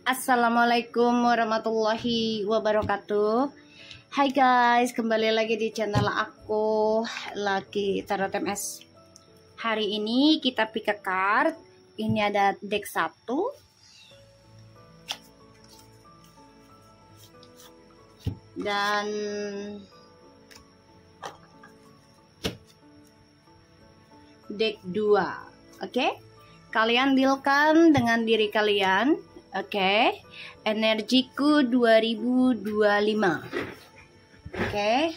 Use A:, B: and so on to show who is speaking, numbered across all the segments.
A: Assalamualaikum warahmatullahi wabarakatuh. Hai guys, kembali lagi di channel aku, Lucky Tarot MS. Hari ini kita pick a card. Ini ada deck 1 dan deck 2. Oke? Kalian dealkan dengan diri kalian. Oke, energiku 2025. Oke,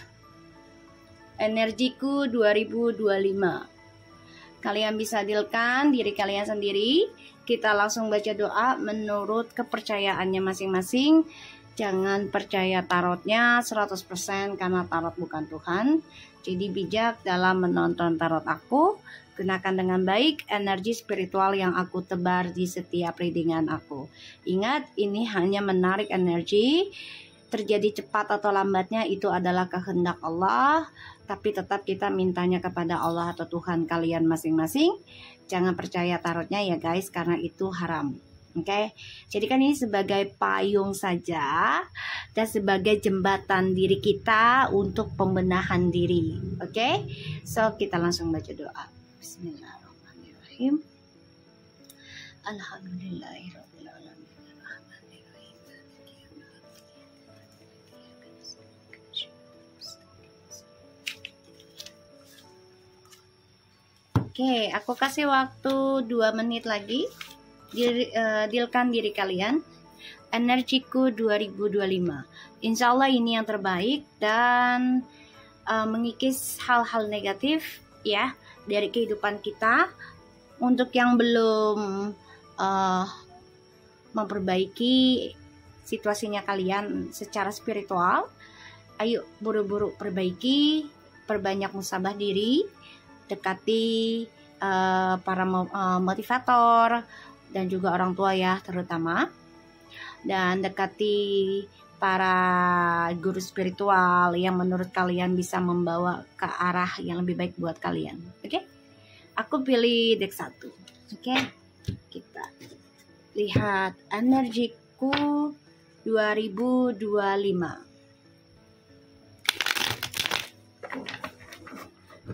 A: energiku 2025. Kalian bisa dealkan diri kalian sendiri. Kita langsung baca doa menurut kepercayaannya masing-masing. Jangan percaya tarotnya 100% karena tarot bukan Tuhan. Jadi bijak dalam menonton tarot aku. Gunakan dengan baik energi spiritual yang aku tebar di setiap readingan aku. Ingat, ini hanya menarik energi. Terjadi cepat atau lambatnya itu adalah kehendak Allah. Tapi tetap kita mintanya kepada Allah atau Tuhan kalian masing-masing. Jangan percaya tarotnya ya guys, karena itu haram. Oke, jadi kan ini sebagai payung saja dan sebagai jembatan diri kita untuk pembenahan diri. Oke, so kita langsung baca doa. Bismillahirrahmanirrahim. Alhamdulillahirabbil alamin. Oke, aku kasih waktu 2 menit lagi. Dealkan diri kalian. Energiku 2025. Insya Allah ini yang terbaik dan mengikis hal-hal negatif ya dari kehidupan kita. Untuk yang belum memperbaiki situasinya kalian secara spiritual, ayo buru-buru perbaiki, perbanyak musabah diri, dekati para motivator dan juga orang tua ya terutama, dan dekati para guru spiritual yang menurut kalian bisa membawa ke arah yang lebih baik buat kalian. Oke? Aku pilih deck 1. Oke? Kita lihat energiku 2025.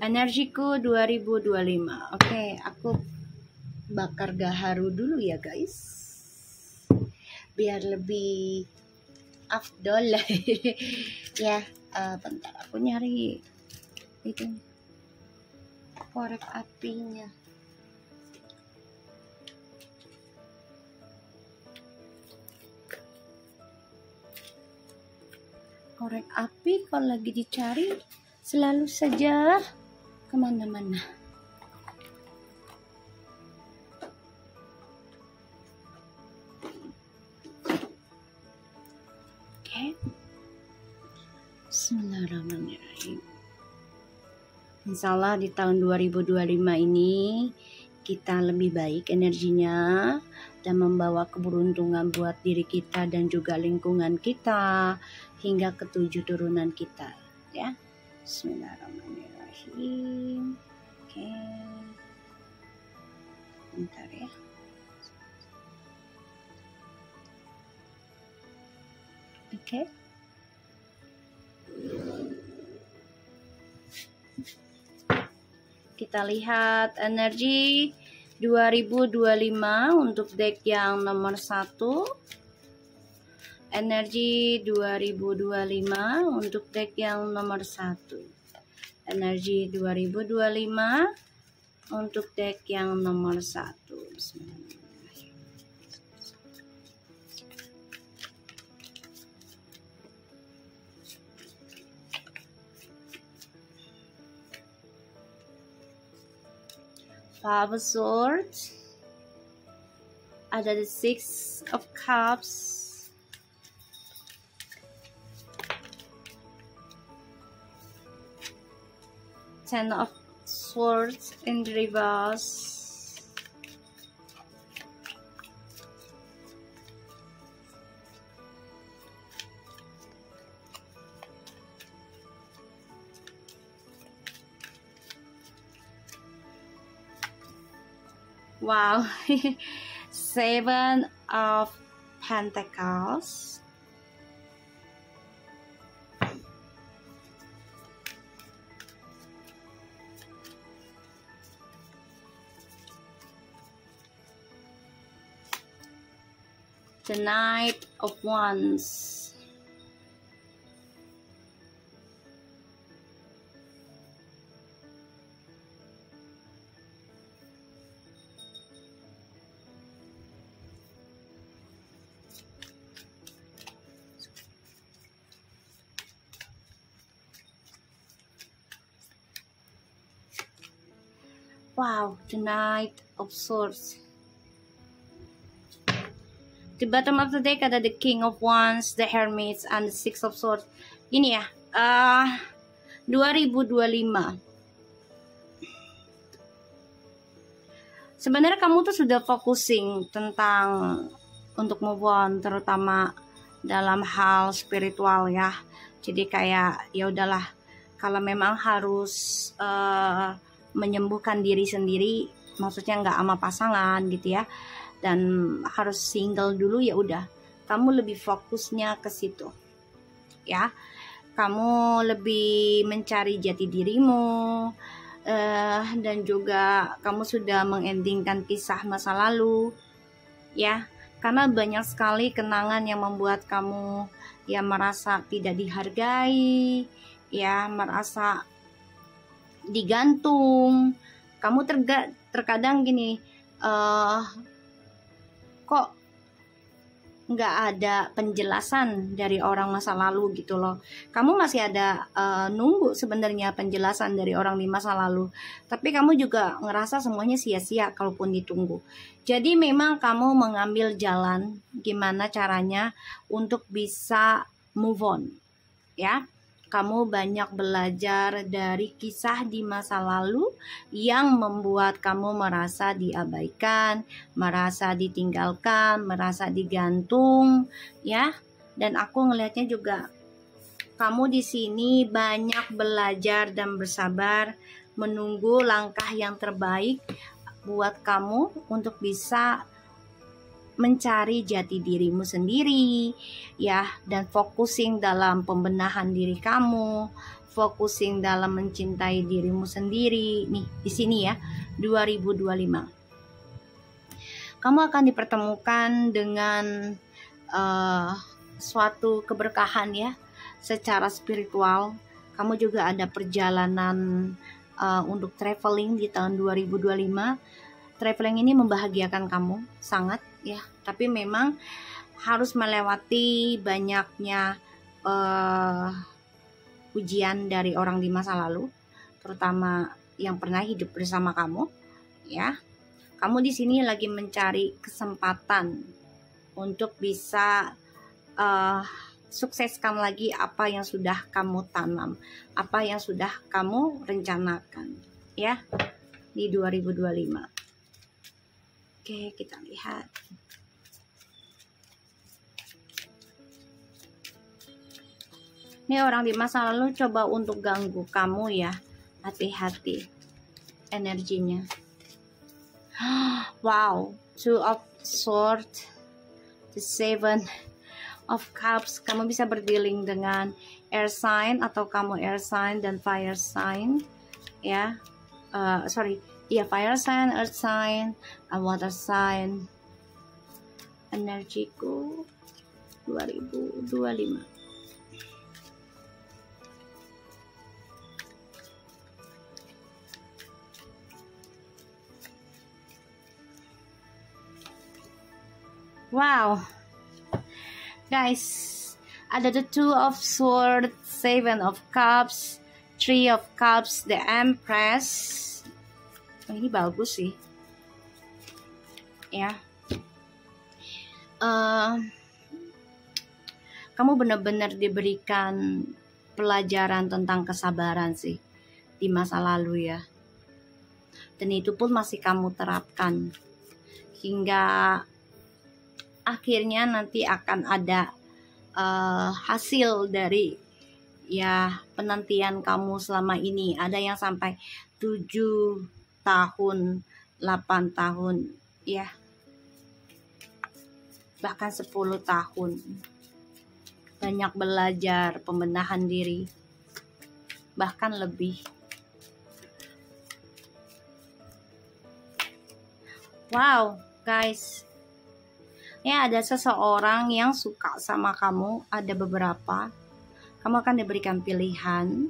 A: Energiku 2025. Oke, aku bakar gaharu dulu ya guys. Biar lebih afdol ya. Bentar aku nyari itu korek apinya. Korek api kalau lagi dicari selalu saja kemana-mana. Oke. Bismillahirrahmanirrahim. Insya Allah di tahun 2025 ini kita lebih baik energinya dan membawa keberuntungan buat diri kita dan juga lingkungan kita hingga ke-7 turunan kita ya. Bismillahirrahmanirrahim. Oke. Bentar ya. Oke. Kita lihat energi 2025 untuk deck yang nomor 1. Energi 2025 untuk deck yang nomor 1. Energi 2025 untuk deck yang nomor 1. Bismillahirrahmanirrahim. Five of Swords, ada the Six of Cups, Ten of Swords in reverse, Wow. Seven of Pentacles, the Knight of Wands, wow, the Knight of Swords. The bottom of the deck ada the King of Wands, the Hermit, and the Six of Swords. Ini ya, 2025. Sebenarnya kamu tuh sudah focusing tentang untuk move on, terutama dalam hal spiritual ya. Jadi kayak ya udahlah, kalau memang harus menyembuhkan diri sendiri, maksudnya nggak sama pasangan gitu ya, dan harus single dulu, ya udah kamu lebih fokusnya ke situ ya. Kamu lebih mencari jati dirimu, dan juga kamu sudah mengendingkan kisah masa lalu ya, karena banyak sekali kenangan yang membuat kamu ya merasa tidak dihargai ya, merasa digantung. Kamu terkadang gini, kok nggak ada penjelasan dari orang masa lalu gitu loh. Kamu masih ada nunggu sebenarnya penjelasan dari orang di masa lalu, tapi kamu juga ngerasa semuanya sia-sia kalaupun ditunggu. Jadi memang kamu mengambil jalan gimana caranya untuk bisa move on ya. Kamu banyak belajar dari kisah di masa lalu yang membuat kamu merasa diabaikan, merasa ditinggalkan, merasa digantung, ya. Dan aku ngelihatnya juga kamu di sini banyak belajar dan bersabar menunggu langkah yang terbaik buat kamu untuk bisa mencari jati dirimu sendiri ya, dan focusing dalam pembenahan diri kamu, focusing dalam mencintai dirimu sendiri. Nih di sini ya, 2025 kamu akan dipertemukan dengan suatu keberkahan ya secara spiritual. Kamu juga ada perjalanan untuk traveling di tahun 2025. Traveling ini membahagiakan kamu sangat ya, tapi memang harus melewati banyaknya ujian dari orang di masa lalu, terutama yang pernah hidup bersama kamu ya. Kamu di sini lagi mencari kesempatan untuk bisa sukseskan lagi apa yang sudah kamu tanam, apa yang sudah kamu rencanakan ya di 2025. Oke, kita lihat. Ini orang di masa lalu coba untuk ganggu kamu ya. Hati-hati energinya. Wow, Two of Swords, the Seven of Cups. Kamu bisa berdealing dengan air sign, atau kamu air sign dan fire sign ya. Fire sign, earth sign, and water sign. Energiku 2025. Wow, guys, ada the Two of Swords, Seven of Cups, Three of Cups, the Empress. Ini bagus sih ya. Kamu benar-benar diberikan pelajaran tentang kesabaran sih di masa lalu ya, dan itu pun masih kamu terapkan hingga akhirnya nanti akan ada hasil dari ya penantian kamu selama ini. Ada yang sampai 7 tahun, 8 tahun ya. bahkan 10 tahun. Banyak belajar pembenahan diri, bahkan lebih. Wow, guys. Ya, ada seseorang yang suka sama kamu, ada beberapa. Kamu akan diberikan pilihan,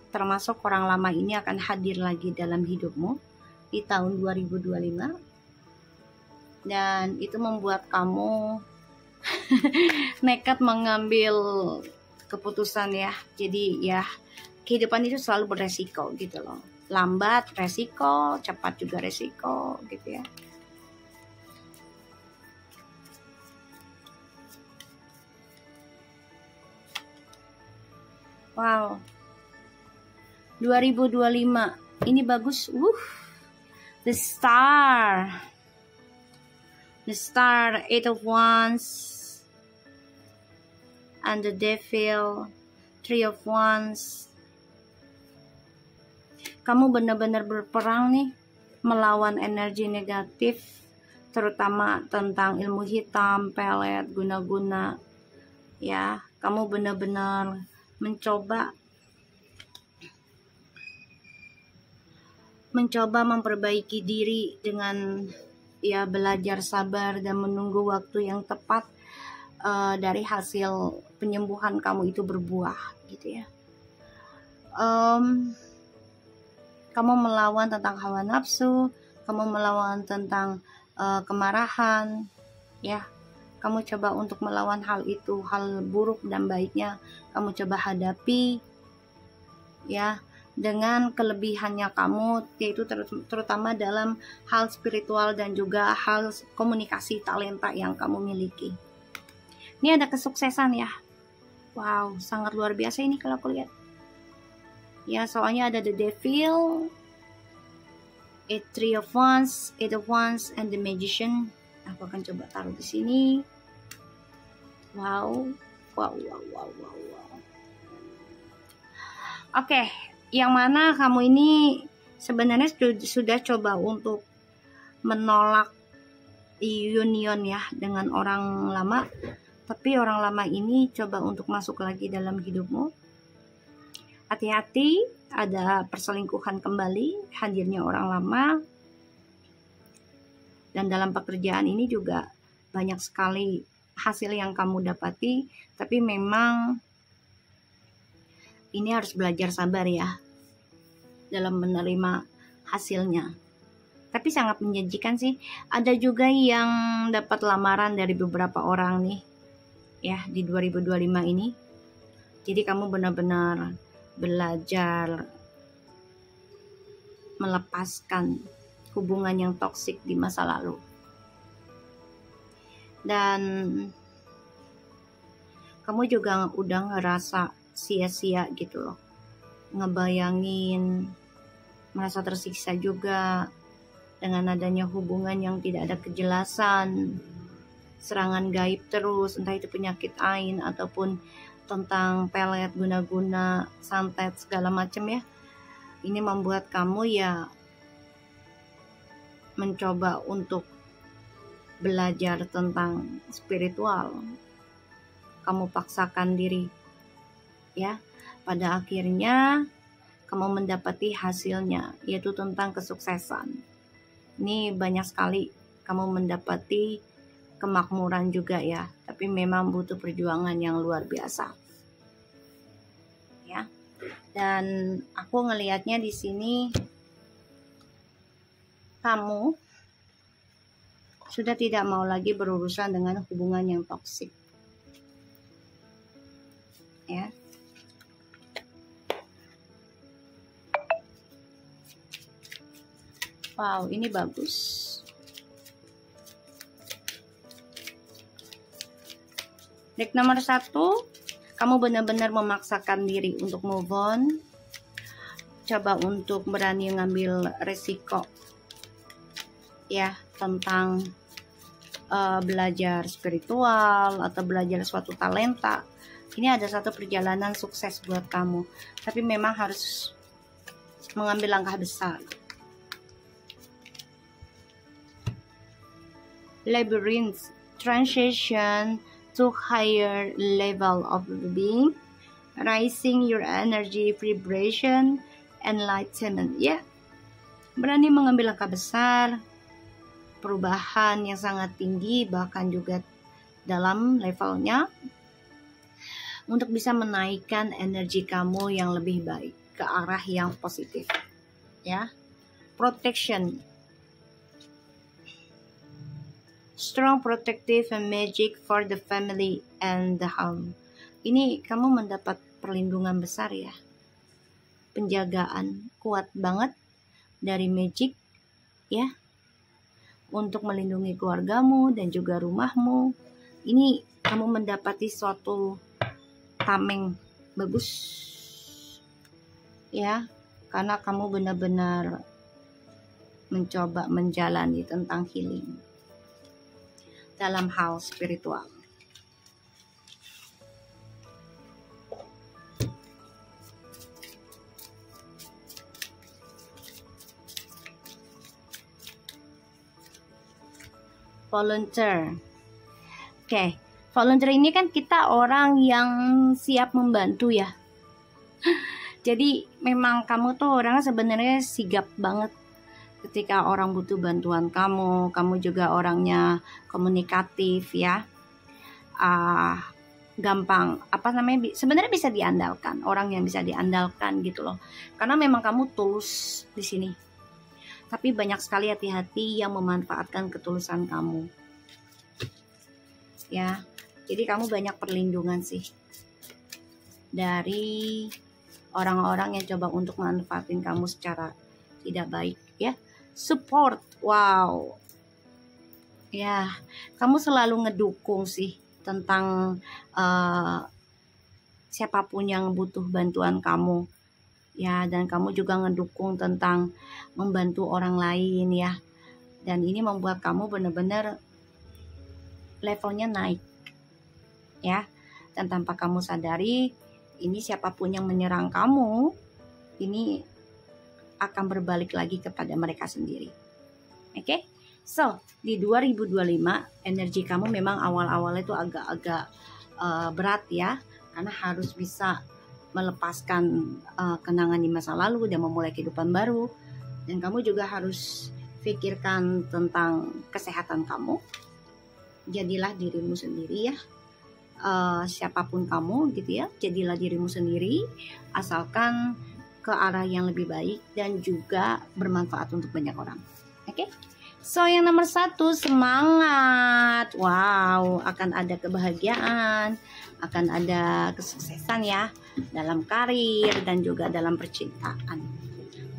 A: termasuk orang lama ini akan hadir lagi dalam hidupmu di tahun 2025. Dan itu membuat kamu nekat mengambil keputusan ya. Jadi ya, kehidupan itu selalu beresiko gitu loh. Lambat resiko, cepat juga resiko gitu ya. Wow. 2025 ini bagus. The Star. The Star, Eight of Wands. And the Devil, Three of Wands. Kamu benar-benar berperang nih melawan energi negatif, terutama tentang ilmu hitam, pelet, guna-guna. Ya, kamu benar-benar mencoba memperbaiki diri dengan ya belajar sabar dan menunggu waktu yang tepat dari hasil penyembuhan kamu itu berbuah gitu ya. Kamu melawan tentang hawa nafsu, kamu melawan tentang kemarahan ya. Kamu coba untuk melawan hal itu, hal buruk dan baiknya kamu coba hadapi ya, dengan kelebihannya kamu, yaitu terutama dalam hal spiritual dan juga hal komunikasi talenta yang kamu miliki. Ini ada kesuksesan ya. Wow, sangat luar biasa ini kalau aku lihat. Ya, soalnya ada the Devil, Three of Wands, Eight of Wands, and the Magician. Aku akan coba taruh di sini. Wow. Oke, yang mana kamu ini sebenarnya sudah coba untuk menolak union ya dengan orang lama, tapi orang lama ini coba untuk masuk lagi dalam hidupmu. Hati-hati, ada perselingkuhan kembali, hadirnya orang lama. Dan dalam pekerjaan ini juga banyak sekali hasil yang kamu dapati, tapi memang ini harus belajar sabar ya dalam menerima hasilnya. Tapi sangat menjanjikan sih. Ada juga yang dapat lamaran dari beberapa orang nih ya di 2025 ini. Jadi kamu benar-benar belajar melepaskan hubungan yang toksik di masa lalu. Dan kamu juga udah ngerasa sia-sia gitu loh. Ngebayangin merasa tersiksa juga dengan adanya hubungan yang tidak ada kejelasan, serangan gaib terus, entah itu penyakit ain ataupun tentang pelet, guna-guna, santet, segala macam ya. Ini membuat kamu ya mencoba untuk belajar tentang spiritual. Kamu paksakan diri ya. Pada akhirnya kamu mendapati hasilnya, yaitu tentang kesuksesan. Ini banyak sekali kamu mendapati kemakmuran juga ya, tapi memang butuh perjuangan yang luar biasa. Ya. Dan aku ngelihatnya di sini kamu sudah tidak mau lagi berurusan dengan hubungan yang toksik. Ya. Wow, ini bagus. Deck nomor 1, kamu benar-benar memaksakan diri untuk move on. Coba untuk berani ngambil resiko. Ya, tentang belajar spiritual atau belajar suatu talenta. Ini ada satu perjalanan sukses buat kamu. Tapi memang harus mengambil langkah besar. Labyrinth, transition to higher level of being, raising your energy, vibration, enlightenment. Ya, berani mengambil langkah besar, perubahan yang sangat tinggi, bahkan juga dalam levelnya, untuk bisa menaikkan energi kamu yang lebih baik ke arah yang positif. Ya, protection, strong protective and magic for the family and the home. Ini kamu mendapat perlindungan besar ya, penjagaan kuat banget dari magic ya, untuk melindungi keluargamu dan juga rumahmu. Ini kamu mendapati suatu tameng bagus ya, karena kamu benar-benar mencoba menjalani tentang healing dalam hal spiritual. Volunteer. Oke, volunteer ini kan kita orang yang siap membantu ya. Jadi memang kamu tuh orang sebenarnya sigap banget ketika orang butuh bantuan kamu. Kamu juga orangnya komunikatif ya. Gampang, sebenarnya bisa diandalkan, orang yang bisa diandalkan gitu loh. Karena memang kamu tulus di sini. Tapi banyak sekali hati-hati yang memanfaatkan ketulusan kamu. Ya, jadi kamu banyak perlindungan sih dari orang-orang yang coba untuk manfaatin kamu secara tidak baik ya. Support, wow. Ya, kamu selalu ngedukung sih tentang siapapun yang butuh bantuan kamu. Ya, dan kamu juga ngedukung tentang membantu orang lain ya. Dan ini membuat kamu benar-benar levelnya naik ya. Dan tanpa kamu sadari, ini siapapun yang menyerang kamu, ini akan berbalik lagi kepada mereka sendiri. Oke? So, di 2025 energi kamu memang awal-awalnya itu agak-agak berat ya. Karena harus bisa melepaskan kenangan di masa lalu dan memulai kehidupan baru. Dan kamu juga harus pikirkan tentang kesehatan kamu. Jadilah dirimu sendiri ya. Siapapun kamu gitu ya, jadilah dirimu sendiri, asalkan ke arah yang lebih baik dan juga bermanfaat untuk banyak orang. Oke? So yang nomor 1, semangat. Wow, akan ada kebahagiaan, akan ada kesuksesan ya dalam karir dan juga dalam percintaan.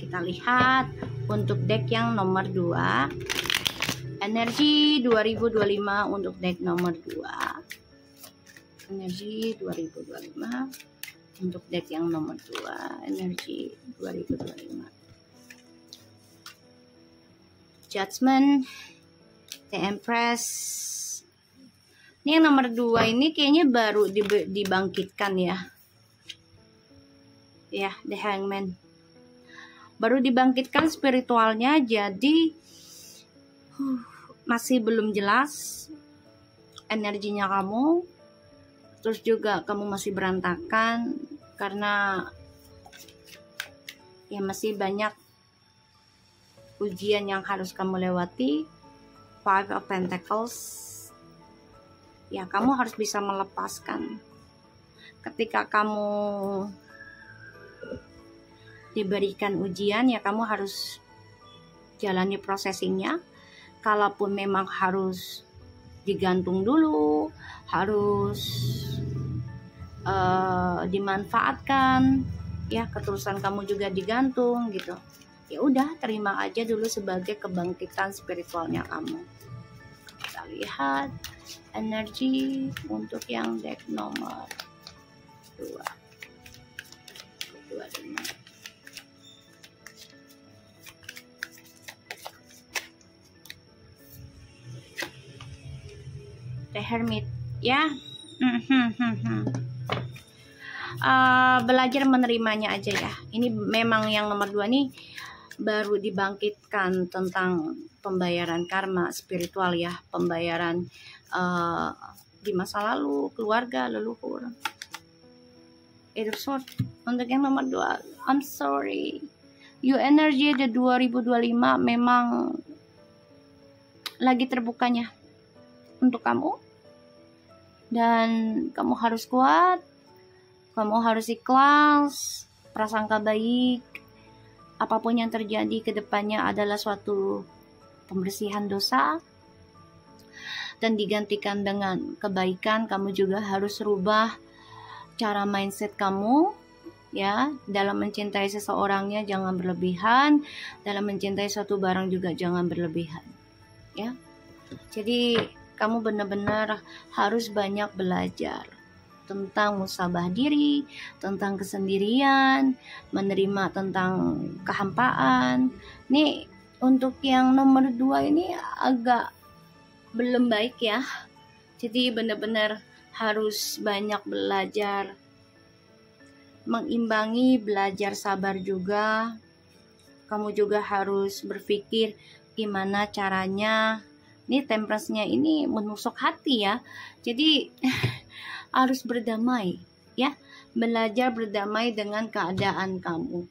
A: Kita lihat untuk deck yang nomor 2, energi 2025 untuk deck nomor 2. Energi 2025 untuk deck yang nomor 2, energi 2025. Judgment, The Empress. Ini yang nomor 2 ini kayaknya baru dibangkitkan ya. Ya, The Hangman. Baru dibangkitkan spiritualnya, jadi masih belum jelas energinya kamu. Terus juga kamu masih berantakan karena ya masih banyak ujian yang harus kamu lewati. 5 of Pentacles. Ya, kamu harus bisa melepaskan. Ketika kamu diberikan ujian, ya kamu harus jalani processingnya. Kalaupun memang harus digantung dulu, harus dimanfaatkan, ya ketulusan kamu juga digantung gitu. Ya udah, terima aja dulu sebagai kebangkitan spiritualnya kamu. Kita lihat energi untuk yang deck nomor 2. The Hermit ya. Belajar menerimanya aja ya. Ini memang yang nomor 2 nih baru dibangkitkan tentang pembayaran karma spiritual ya, pembayaran di masa lalu, keluarga, leluhur. Itu short. Untuk yang nomor 2, I'm sorry, your energy di 2025 memang lagi terbukanya untuk kamu, dan kamu harus kuat, kamu harus ikhlas, prasangka baik. Apapun yang terjadi ke depannya adalah suatu pembersihan dosa dan digantikan dengan kebaikan. Kamu juga harus rubah cara mindset kamu ya, dalam mencintai seseorangnya jangan berlebihan, dalam mencintai suatu barang juga jangan berlebihan ya. Jadi kamu benar-benar harus banyak belajar tentang musabah diri, tentang kesendirian, menerima tentang kehampaan. Nih untuk yang nomor 2 ini agak belum baik ya. Jadi benar-benar harus banyak belajar, mengimbangi, belajar sabar juga. Kamu juga harus berpikir gimana caranya. Ini temperance-nya ini menusuk hati ya. Jadi harus berdamai ya, belajar berdamai dengan keadaan kamu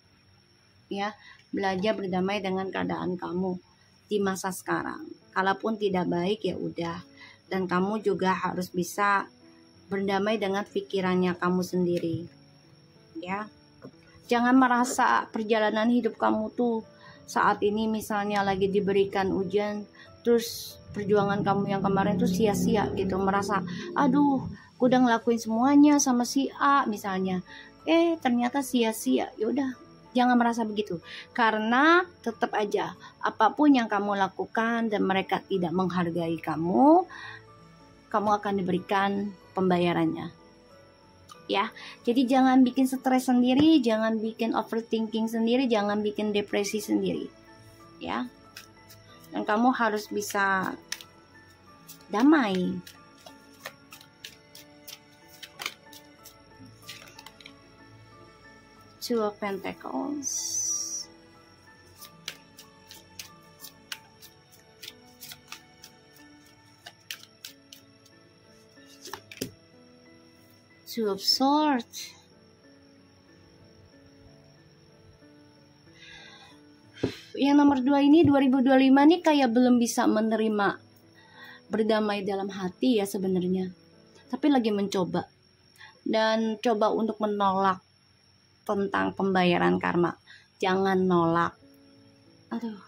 A: ya, belajar berdamai dengan keadaan kamu di masa sekarang. Kalaupun tidak baik ya udah, dan kamu juga harus bisa berdamai dengan pikirannya kamu sendiri ya. Jangan merasa perjalanan hidup kamu tuh saat ini misalnya lagi diberikan ujian, terus perjuangan kamu yang kemarin tuh sia-sia gitu, merasa aduh gue udah ngelakuin semuanya sama si A misalnya, ternyata sia-sia. Yaudah, jangan merasa begitu, karena tetap aja apapun yang kamu lakukan dan mereka tidak menghargai kamu, kamu akan diberikan pembayarannya ya. Jadi jangan bikin stres sendiri, jangan bikin overthinking sendiri, jangan bikin depresi sendiri ya. Dan kamu harus bisa damai. Two of Pentacles. Two of Swords. Yang nomor 2 ini 2025 nih kayak belum bisa menerima, berdamai dalam hati ya sebenarnya, tapi lagi mencoba dan coba untuk menolak tentang pembayaran karma. Jangan nolak. Aduh,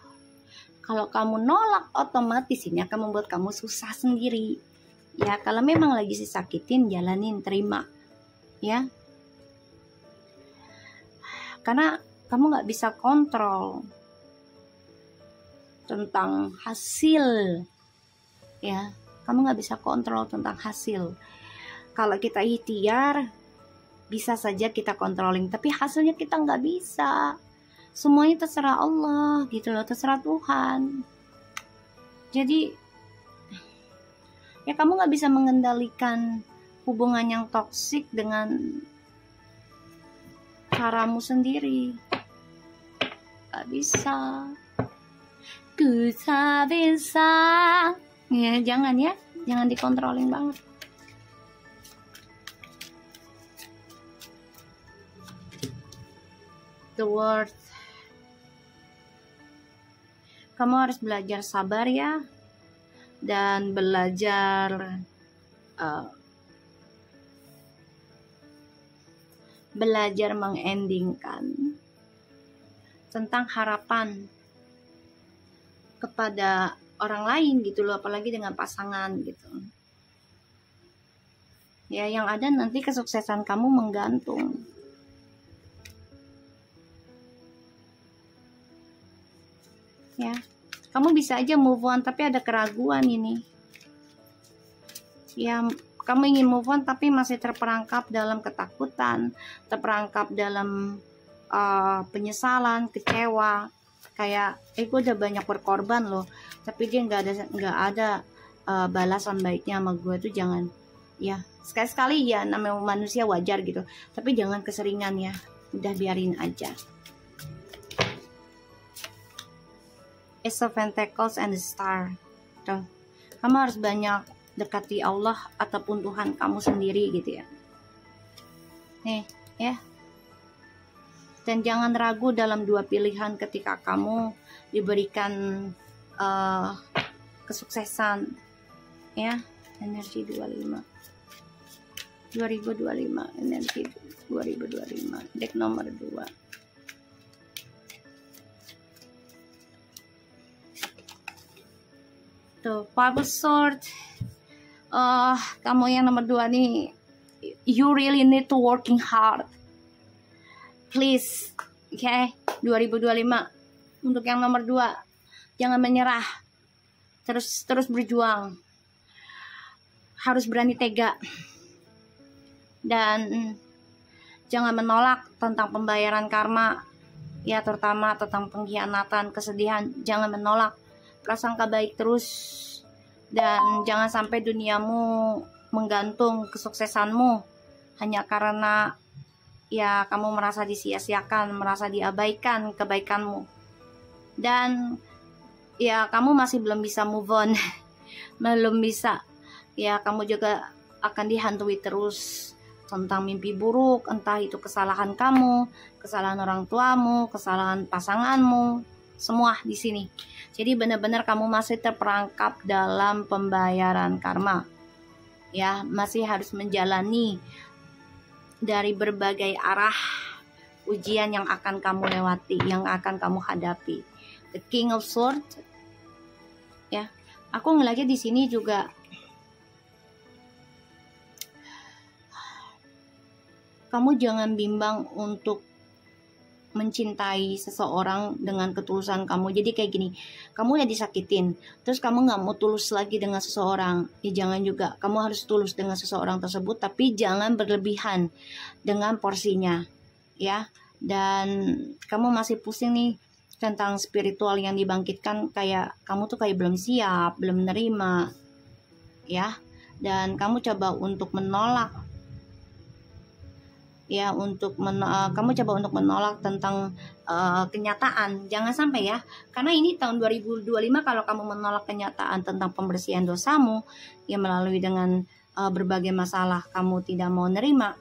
A: kalau kamu nolak otomatis ini akan membuat kamu susah sendiri ya. Kalau memang lagi disakitin, jalanin, terima ya, karena kamu gak bisa kontrol tentang hasil ya. Kamu gak bisa kontrol tentang hasil. Kalau kita ikhtiar bisa saja kita controlling, tapi hasilnya kita nggak bisa. Semuanya terserah Allah gitu loh, terserah Tuhan. Jadi ya kamu nggak bisa mengendalikan hubungan yang toksik dengan caramu sendiri. Gak bisa. Ku tak bisa. Ya jangan ya, jangan dikontrolin banget. The World. Kamu harus belajar sabar ya, dan belajar mengendingkan tentang harapan kepada orang lain gitu loh, apalagi dengan pasangan gitu ya. Yang ada nanti kesuksesan kamu menggantung. Ya, kamu bisa aja move on tapi ada keraguan ini. Ya, kamu ingin move on tapi masih terperangkap dalam ketakutan, terperangkap dalam penyesalan, kecewa. Kayak, gue udah banyak berkorban loh, tapi dia nggak ada balasan baiknya sama gue. Tuh jangan. Ya, sekali-sekali ya, namanya manusia wajar gitu. Tapi jangan keseringan ya. Udah biarin aja. Ace of Pentacles and the Star. Tuh. Kamu harus banyak dekati Allah ataupun Tuhan kamu sendiri gitu ya. Nih, ya. Dan jangan ragu dalam dua pilihan ketika kamu diberikan kesuksesan, ya. Energi 2025, energi 2025, deck nomor 2. Tuh, Five of Swords. Kamu yang nomor 2 nih, you really need to working hard. Please, okay? 2025 untuk yang nomor 2, jangan menyerah. Terus berjuang. Harus berani tega. Dan jangan menolak tentang pembayaran karma. Ya, terutama tentang pengkhianatan, kesedihan, jangan menolak. Prasangka baik terus. Dan jangan sampai duniamu menggantung kesuksesanmu hanya karena ya kamu merasa disia-siakan, merasa diabaikan kebaikanmu. Dan ya kamu masih belum bisa move on. Belum bisa. Ya kamu juga akan dihantui terus tentang mimpi buruk, entah itu kesalahan kamu, kesalahan orang tuamu, kesalahan pasanganmu, semua di sini. Jadi benar-benar kamu masih terperangkap dalam pembayaran karma. Ya, masih harus menjalani dari berbagai arah ujian yang akan kamu lewati, yang akan kamu hadapi. The King of Swords. Ya, aku ngeliatnya di sini juga kamu jangan bimbang untuk mencintai seseorang dengan ketulusan kamu. Jadi kayak gini, kamu udah disakitin, terus kamu nggak mau tulus lagi dengan seseorang, ya jangan juga. Kamu harus tulus dengan seseorang tersebut, tapi jangan berlebihan dengan porsinya, ya. Dan kamu masih pusing nih tentang spiritual yang dibangkitkan, kayak kamu tuh kayak belum siap, belum menerima, ya. Dan kamu coba untuk menolak. Ya, kamu coba untuk menolak tentang kenyataan. Jangan sampai ya, karena ini tahun 2025 kalau kamu menolak kenyataan tentang pembersihan dosamu, ya melalui dengan berbagai masalah kamu tidak mau nerima,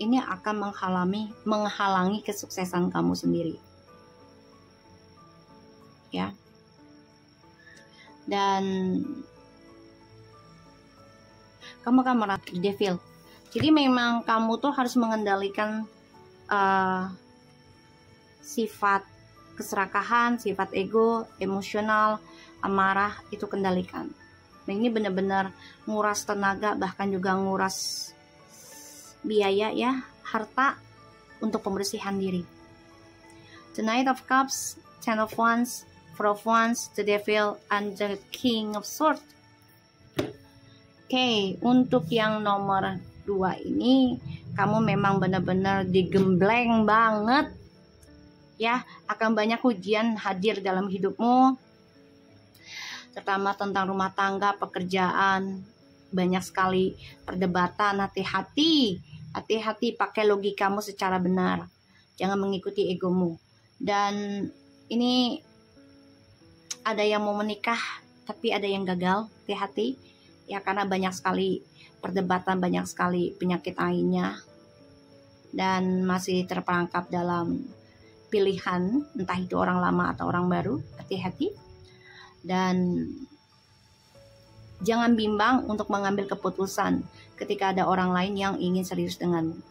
A: ini akan menghalangi kesuksesan kamu sendiri. Ya. Dan kamu akan merasa devil. Jadi memang kamu tuh harus mengendalikan sifat keserakahan, sifat ego, emosional, amarah, itu kendalikan. Nah, ini benar-benar nguras tenaga, bahkan juga nguras biaya ya, harta untuk pembersihan diri. The Knight of Cups, Ten of Wands, Four of Wands, the Devil, and the King of Swords. Oke, untuk yang nomor 2 ini kamu memang benar-benar digembleng banget ya, akan banyak ujian hadir dalam hidupmu, terutama tentang rumah tangga, pekerjaan, banyak sekali perdebatan. Hati-hati pakai logikamu secara benar, jangan mengikuti egomu. Dan ini ada yang mau menikah tapi ada yang gagal, hati-hati ya, karena banyak sekali perdebatan, banyak sekali penyakit lainnya, dan masih terperangkap dalam pilihan, entah itu orang lama atau orang baru. Hati-hati. Dan jangan bimbang untuk mengambil keputusan ketika ada orang lain yang ingin serius denganmu,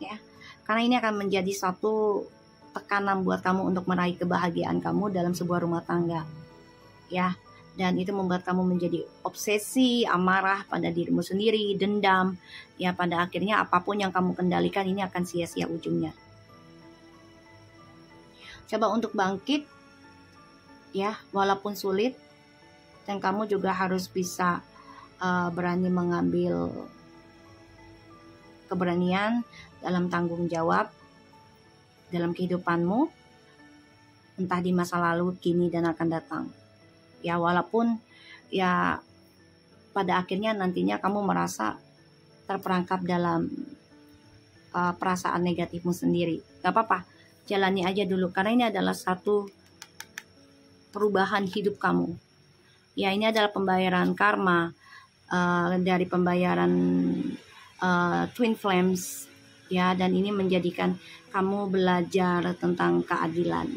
A: ya, karena ini akan menjadi satu tekanan buat kamu untuk meraih kebahagiaan kamu dalam sebuah rumah tangga, ya. Dan itu membuat kamu menjadi obsesi, amarah pada dirimu sendiri, dendam. Ya, pada akhirnya apapun yang kamu kendalikan ini akan sia-sia ujungnya. Coba untuk bangkit, ya, walaupun sulit. Dan kamu juga harus bisa berani mengambil keberanian dalam tanggung jawab dalam kehidupanmu, entah di masa lalu, kini, dan akan datang. Ya, walaupun ya pada akhirnya nantinya kamu merasa terperangkap dalam perasaan negatifmu sendiri, gak apa-apa, jalani aja dulu, karena ini adalah satu perubahan hidup kamu. Ya, ini adalah pembayaran karma dari pembayaran Twin Flames, ya, dan ini menjadikan kamu belajar tentang keadilan.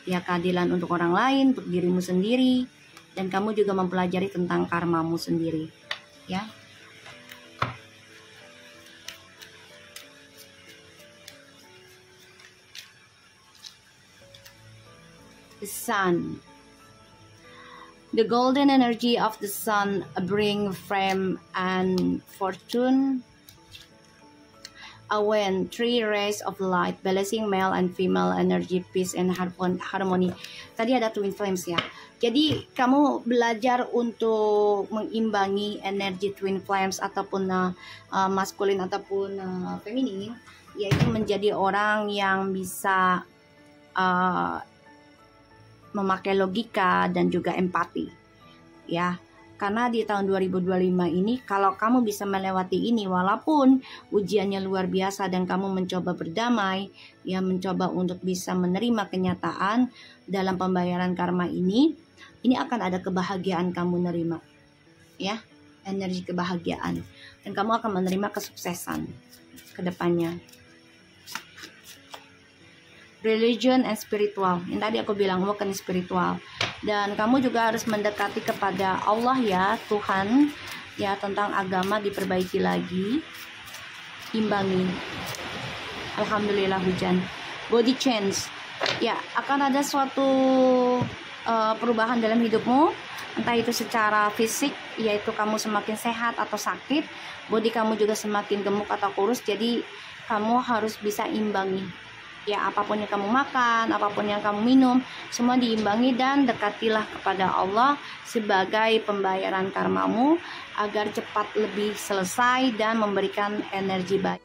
A: Ya, keadilan untuk orang lain, untuk dirimu sendiri, dan kamu juga mempelajari tentang karmamu sendiri, ya. The sun. The golden energy of the sun bring fame and fortune. When three rays of light balancing male and female energy, peace and harmony. Tadi ada twin flames ya. Jadi kamu belajar untuk mengimbangi energi twin flames ataupun maskulin ataupun feminin, yaitu menjadi orang yang bisa memakai logika dan juga empati, ya. Karena di tahun 2025 ini, kalau kamu bisa melewati ini, walaupun ujiannya luar biasa dan kamu mencoba berdamai, ya, mencoba untuk bisa menerima kenyataan dalam pembayaran karma ini akan ada kebahagiaan kamu nerima, ya, energi kebahagiaan, dan kamu akan menerima kesuksesan ke depannya. Religion and spiritual, yang tadi aku bilang bukan spiritual, dan kamu juga harus mendekati kepada Allah, ya, Tuhan, ya, tentang agama diperbaiki lagi, imbangi. Alhamdulillah hujan. Body change, ya, akan ada suatu perubahan dalam hidupmu, entah itu secara fisik, yaitu kamu semakin sehat atau sakit, body kamu juga semakin gemuk atau kurus, jadi kamu harus bisa imbangi. Ya, apapun yang kamu makan, apapun yang kamu minum, semua diimbangi, dan dekatilah kepada Allah sebagai pembayaran karmamu agar cepat lebih selesai dan memberikan energi baik.